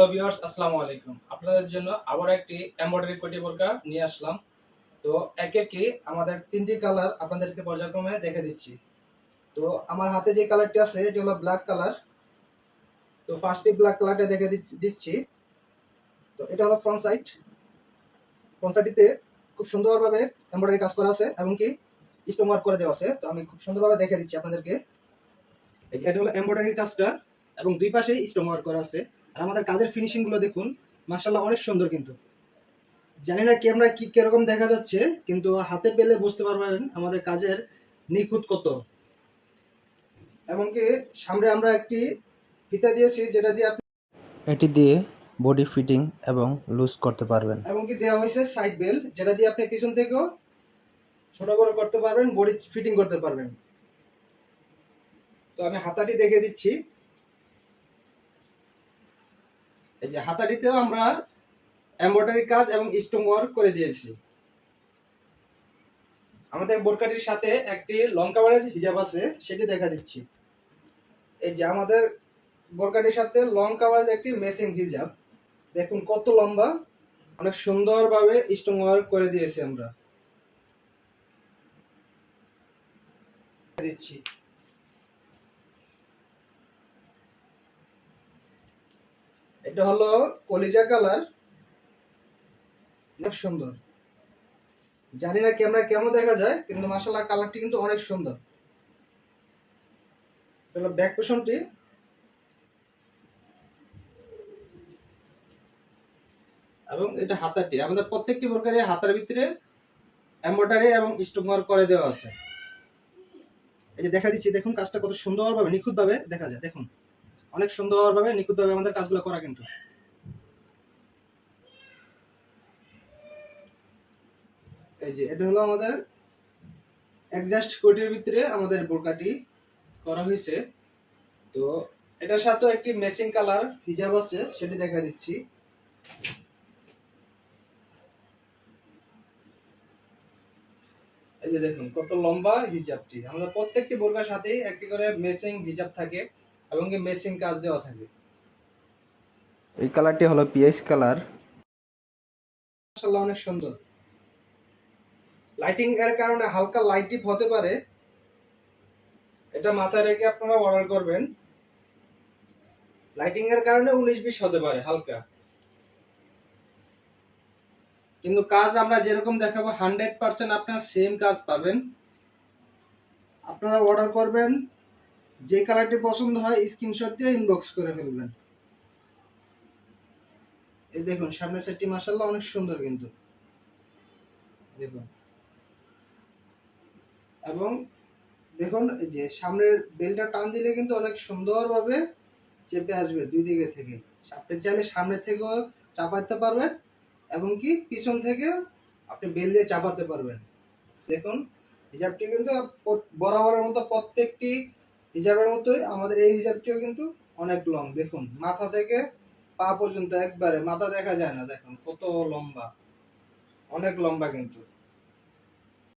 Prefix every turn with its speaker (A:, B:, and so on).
A: Hello viewers, আসসালামু আলাইকুম। আপনাদের জন্য আবার একটি এমব্রয়ডারি কোটি বোরকা নিয়ে আসলাম। তো একে একে আমাদের তিনটি কালার আপনাদেরকে পর্যায়ক্রমে দেখে দিচ্ছি। তো আমার হাতে যে কালারটি আছে এটি হলো ব্ল্যাক কালার। তো ফার্স্টে ব্ল্যাক কালারটা দেখে দিচ্ছি। তো এটা হলো ফ্রন্ট সাইড। ফ্রন্ট সাইডটিতে খুব সুন্দরভাবে এমব্রয়ডারি কাজ করা আছে এবং কি স্টোন ওয়ার্ক করে দেওয়া আছে। তো আমি খুব সুন্দরভাবে দেখে দিচ্ছি আপনাদেরকে। এটা হলো এমব্রয়ডারি কাজটা এবং দুই পাশেই স্টোন ওয়ার্ক করা আছে। আর আমাদের কাজের ফিনিশিং গুলো দেখুন, মাশাআল্লাহ অনেক সুন্দর কিন্তু। জানি না ক্যামেরা কিরকম দেখা যাচ্ছে, কিন্তু হাতে পেলে বুঝতে পারবেন আমাদের কাজের নিখুঁত কত। এমনকি সামনে আমরা একটি ফিতা দিয়েছি যেটা দিয়ে আপনি
B: এটি দিয়ে বডি ফিটিং এবং লুজ করতে পারবেন।
A: এমনকি দেওয়া হয়েছে সাইড বেল্ট যেটা দিয়ে আপনি পিছন থেকেও ছোট বড় করতে পারবেন, বডি ফিটিং করতে পারবেন। তো আমি হাতাটি দেখে দিচ্ছি। এই যে হাতাটিতেও আমরা এমব্রয়ডারি কাজ এবং স্টোন ওয়ার্ক করে দিয়েছি। আমাদের বোরকাটির সাথে একটি লং কাভারেজ হিজাব আছে, সেটি দেখা দিচ্ছি। এই যে আমাদের বোরকাটির সাথে লং কাভারেজ একটি ম্যাচিং হিজাব, দেখুন কত লম্বা, অনেক সুন্দরভাবে স্টোন ওয়ার্ক করে দিয়েছি আমরা। দিচ্ছি এটা হলো কলিজা কালার, অনেক সুন্দর। জানি না ক্যামেরা কেমন দেখা যায়, কিন্তু মাশাআল্লাহ কালারটি কিন্তু অনেক সুন্দর। এটা হলো ব্যাক পোর্শনটি এবং এটা হাতাটি। আমাদের প্রত্যেকটি বোরকারি হাতার ভিতরে এমব্রয়ডারি এবং স্টোন ওয়ার্ক করে দেওয়া আছে। এই যে দেখা দিচ্ছি, দেখুন কাজটা কত সুন্দরভাবে নিখুঁতভাবে দেখা যায়। দেখুন অনেক সুন্দরভাবে নিখুঁতভাবে আমাদের কাজগুলো করা কিন্তু। এই যে এটা হলো আমাদের অ্যাডজাস্ট কোটের ভিতরে আমাদের বোরকাটি করা হয়েছে। তো এটার সাথে একটি ম্যাচিং কালার হিজাব আছে, সেটি দেখা দিচ্ছি। এই যে দেখুন কত লম্বা হিজাবটি। আমাদের প্রত্যেকটি বোরকার সাথেই একটি করে ম্যাচিং হিজাব থাকে এবং কি ম্যাচিং কাজ দেওয়া থাকে।
B: এই কালারটি হলো পিএস কালার।
A: মাশাআল্লাহ অনেক সুন্দর। লাইটিং এর কারণে হালকা লাইট ডিপ হতে পারে, এটা মাথায় রেখে আপনারা অর্ডার করবেন। লাইটিং এর কারণে 19-20 হতে পারে হালকা, কিন্তু কাজ আমরা যেরকম দেখাবো 100% আপনারা সেম কাজ পাবেন। আপনারা অর্ডার করবেন, যে কালারটি পছন্দ হয় স্ক্রিনশট দিয়ে ইনবক্স করে ফেলবেন। এই দেখুন সামনের সেটটি মাশাআল্লাহ অনেক সুন্দর কিন্তু, দেখুন। এবং দেখুন এই যে সামনের বেলটা টান দিলে কিন্তু অনেক সুন্দরভাবে চেপে আসবে দুই দিকে থেকে। আপনি চাইলে সামনে থেকেও চাপাতে পারবেন এবং কি পিছন থেকে আপনি বেল দিয়ে চাপাতে পারবেন। দেখুন হিজাবটি কিন্তু বরাবরের মতো প্রত্যেকটি হিজাবের মতোই আমাদের এই হিজাবটিও কিন্তু অনেক লং। দেখুন মাথা থেকে পা পর্যন্ত একবারে মাথা দেখা যায় না, দেখুন কত লম্বা, অনেক লম্বা কিন্তু।